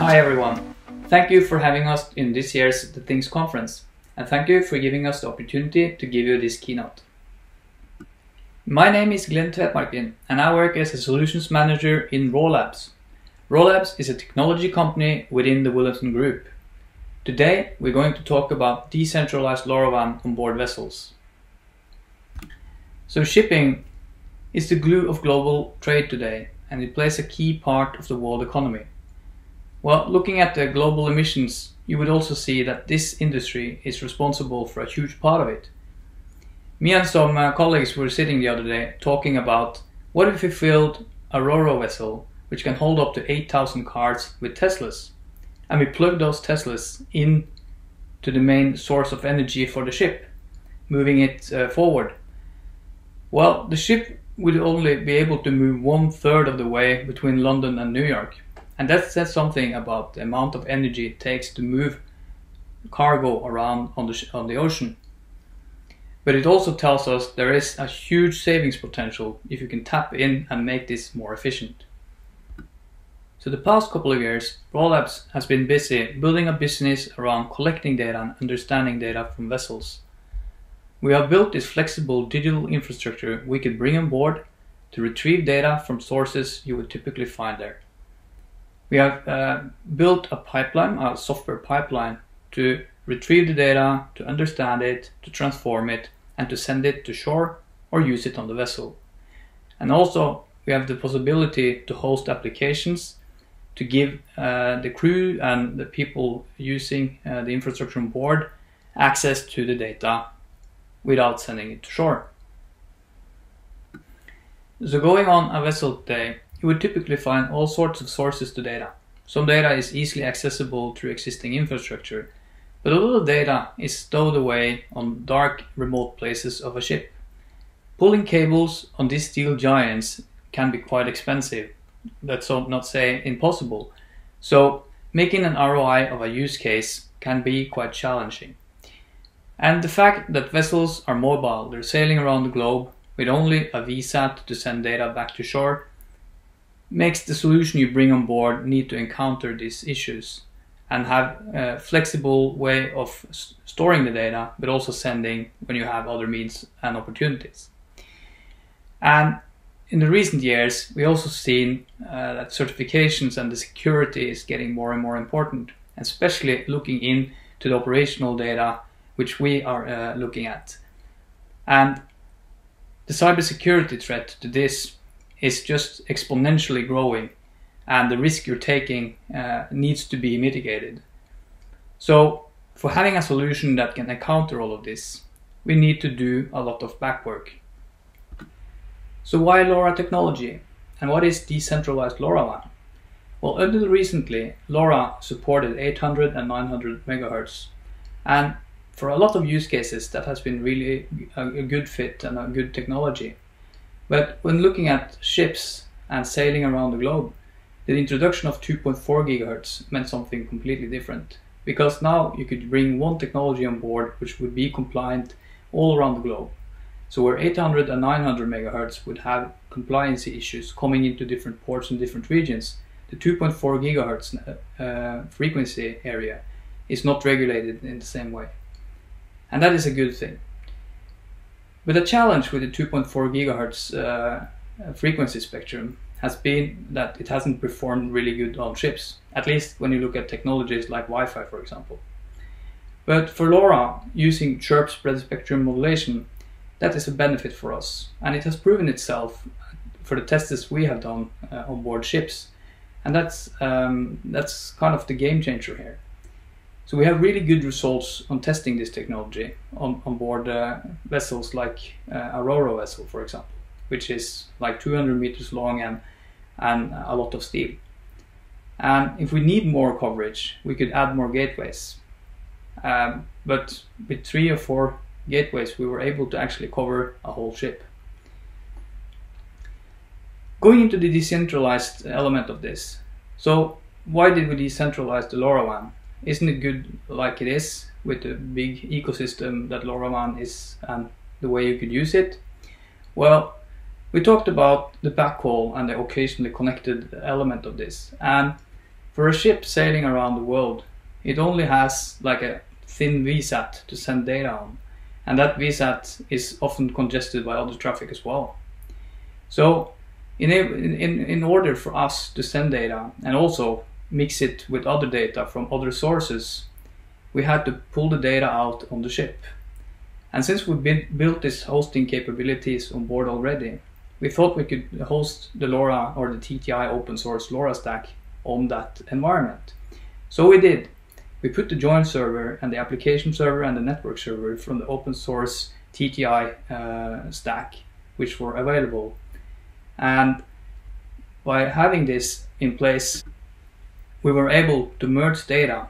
Hi everyone, thank you for having us in this year's The Things conference, and thank you for giving us the opportunity to give you this keynote. My name is Tvetmarken and I work as a solutions manager in RaaLabs. RaaLabs is a technology company within the Wilhelmsen Group. Today we're going to talk about decentralized LoRaWAN on board vessels. So shipping is the glue of global trade today, and it plays a key part of the world economy. Well, looking at the global emissions, you would also see that this industry is responsible for a huge part of it. Me and some colleagues were sitting the other day talking about what if we filled a RoRo vessel which can hold up to 8,000 cars with Teslas, and we plug those Teslas in to the main source of energy for the ship, moving it forward. Well, the ship would only be able to move 1/3 of the way between London and New York. And that says something about the amount of energy it takes to move cargo around on the ocean. But it also tells us there is a huge savings potential if you can tap in and make this more efficient. So the past couple of years, RaaLabs has been busy building a business around collecting data and understanding data from vessels. We have built this flexible digital infrastructure we could bring on board to retrieve data from sources you would typically find there. We have built a pipeline, a software pipeline, to retrieve the data, to understand it, to transform it, and to send it to shore or use it on the vessel. And also we have the possibility to host applications to give the crew and the people using the infrastructure on board access to the data without sending it to shore. So going on a vessel today, you would typically find all sorts of sources to data. Some data is easily accessible through existing infrastructure, but a lot of data is stowed away on dark, remote places of a ship. Pulling cables on these steel giants can be quite expensive, let's not say impossible. So making an ROI of a use case can be quite challenging. And the fact that vessels are mobile, they're sailing around the globe with only a VSAT to send data back to shore, makes the solution you bring on board need to encounter these issues and have a flexible way of storing the data, but also sending when you have other means and opportunities. And in the recent years, we also seen that certifications and the security is getting more and more important, especially looking into the operational data which we are looking at. And the cybersecurity threat to this is just exponentially growing, and the risk you're taking needs to be mitigated. So for having a solution that can encounter all of this, we need to do a lot of back work. So why LoRa technology? And what is decentralized LoRaWAN? Well, until recently, LoRa supported 800 and 900 megahertz. And for a lot of use cases, that has been really a good fit and a good technology. But when looking at ships and sailing around the globe, the introduction of 2.4 gigahertz meant something completely different. Because now you could bring one technology on board which would be compliant all around the globe. So where 800 and 900 megahertz would have compliancy issues coming into different ports in different regions, the 2.4 gigahertz frequency area is not regulated in the same way. And that is a good thing. But the challenge with the 2.4 gigahertz frequency spectrum has been that it hasn't performed really good on ships, at least when you look at technologies like Wi-Fi, for example. But for LoRa, using chirp spread spectrum modulation, that is a benefit for us, and it has proven itself for the tests we have done on board ships, and that's kind of the game changer here. So we have really good results on testing this technology on board vessels like a RoRo vessel, for example, which is like 200 meters long and a lot of steel. And if we need more coverage, we could add more gateways. But with 3 or 4 gateways, we were able to actually cover a whole ship. Going into the decentralized element of this. So why did we decentralize the LoRaWAN? Isn't it good like it is with the big ecosystem that LoRaWAN is and the way you could use it? Well, we talked about the backhaul and the occasionally connected element of this. And For a ship sailing around the world, it only has like a thin VSAT to send data on, and that VSAT is often congested by other traffic as well. So in order for us to send data and also mix it with other data from other sources, we had to pull the data out on the ship. And since we built these hosting capabilities on board already, we thought we could host the LoRa or the TTI open source LoRa stack on that environment. So we did. We put the join server and the application server and the network server from the open source TTI stack, which were available. And by having this in place, we were able to merge data,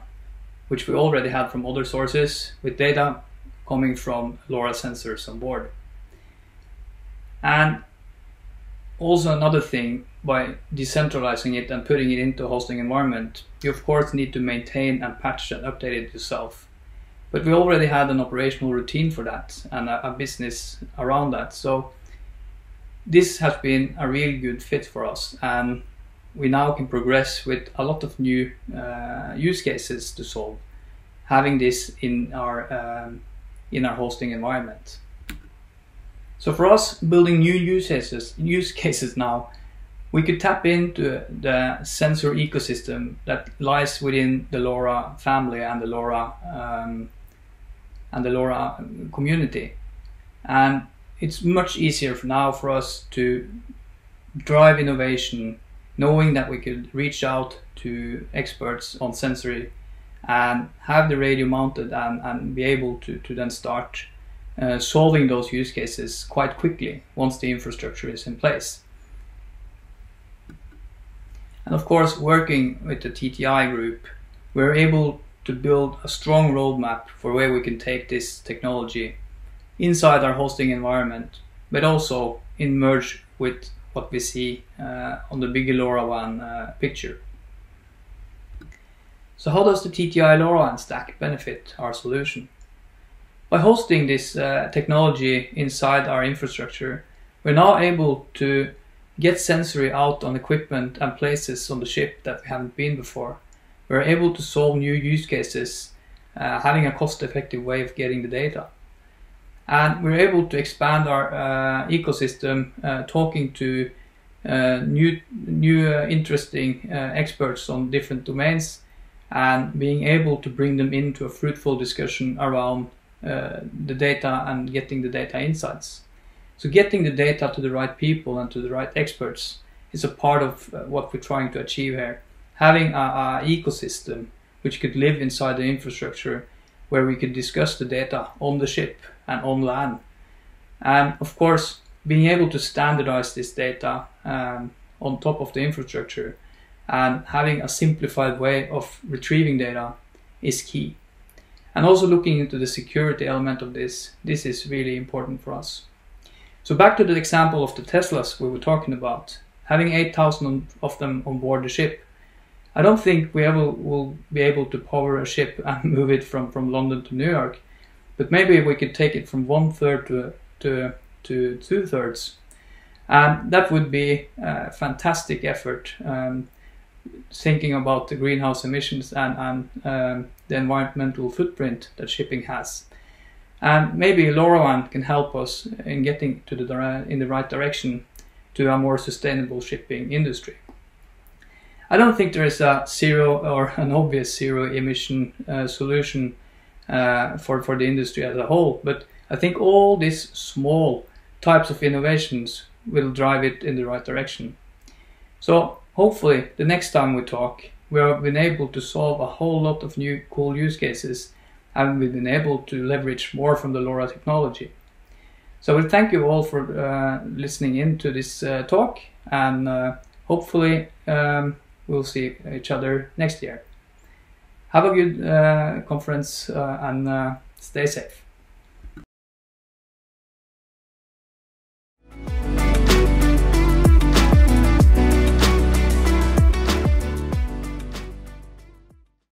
which we already had from other sources, with data coming from LoRa sensors on board. And also another thing, by decentralizing it and putting it into a hosting environment, you of course need to maintain and patch and update it yourself. But we already had an operational routine for that and a business around that. So this has been a really good fit for us, and we now can progress with a lot of new use cases to solve, having this in our hosting environment. So for us, building new use cases now, we could tap into the sensor ecosystem that lies within the LoRa family and the LoRa community, and it's much easier now for us to drive innovation, knowing that we could reach out to experts on sensory and have the radio mounted and be able to then start solving those use cases quite quickly once the infrastructure is in place. And of course, working with the TTI group, we're able to build a strong roadmap for where we can take this technology inside our hosting environment, but also in merge with what we see on the bigger LoRaWAN picture. So how does the TTI LoRaWAN stack benefit our solution? By hosting this technology inside our infrastructure, we're now able to get sensory out on equipment and places on the ship that we haven't been before. We're able to solve new use cases, having a cost-effective way of getting the data. And we're able to expand our ecosystem, talking to new interesting experts on different domains, and being able to bring them into a fruitful discussion around the data and getting the data insights. So getting the data to the right people and to the right experts is a part of what we're trying to achieve here. Having an ecosystem which could live inside the infrastructure, where we could discuss the data on the ship and on land. And of course, being able to standardize this data on top of the infrastructure and having a simplified way of retrieving data is key. And also looking into the security element of this is really important for us. So back to the example of the Teslas we were talking about, having 8,000 of them on board the ship. I don't think we ever will be able to power a ship and move it from London to New York, but maybe we could take it from 1/3 to 2/3. And that would be a fantastic effort, thinking about the greenhouse emissions and the environmental footprint that shipping has. And maybe LoRaWAN can help us in getting to in the right direction to a more sustainable shipping industry. I don't think there is a zero or an obvious zero emission solution for the industry as a whole, but I think all these small types of innovations will drive it in the right direction. So hopefully the next time we talk, we have been able to solve a whole lot of new cool use cases, and we've been able to leverage more from the LoRa technology. So we thank you all for listening in to this talk, and hopefully we'll see each other next year. Have a good conference and stay safe.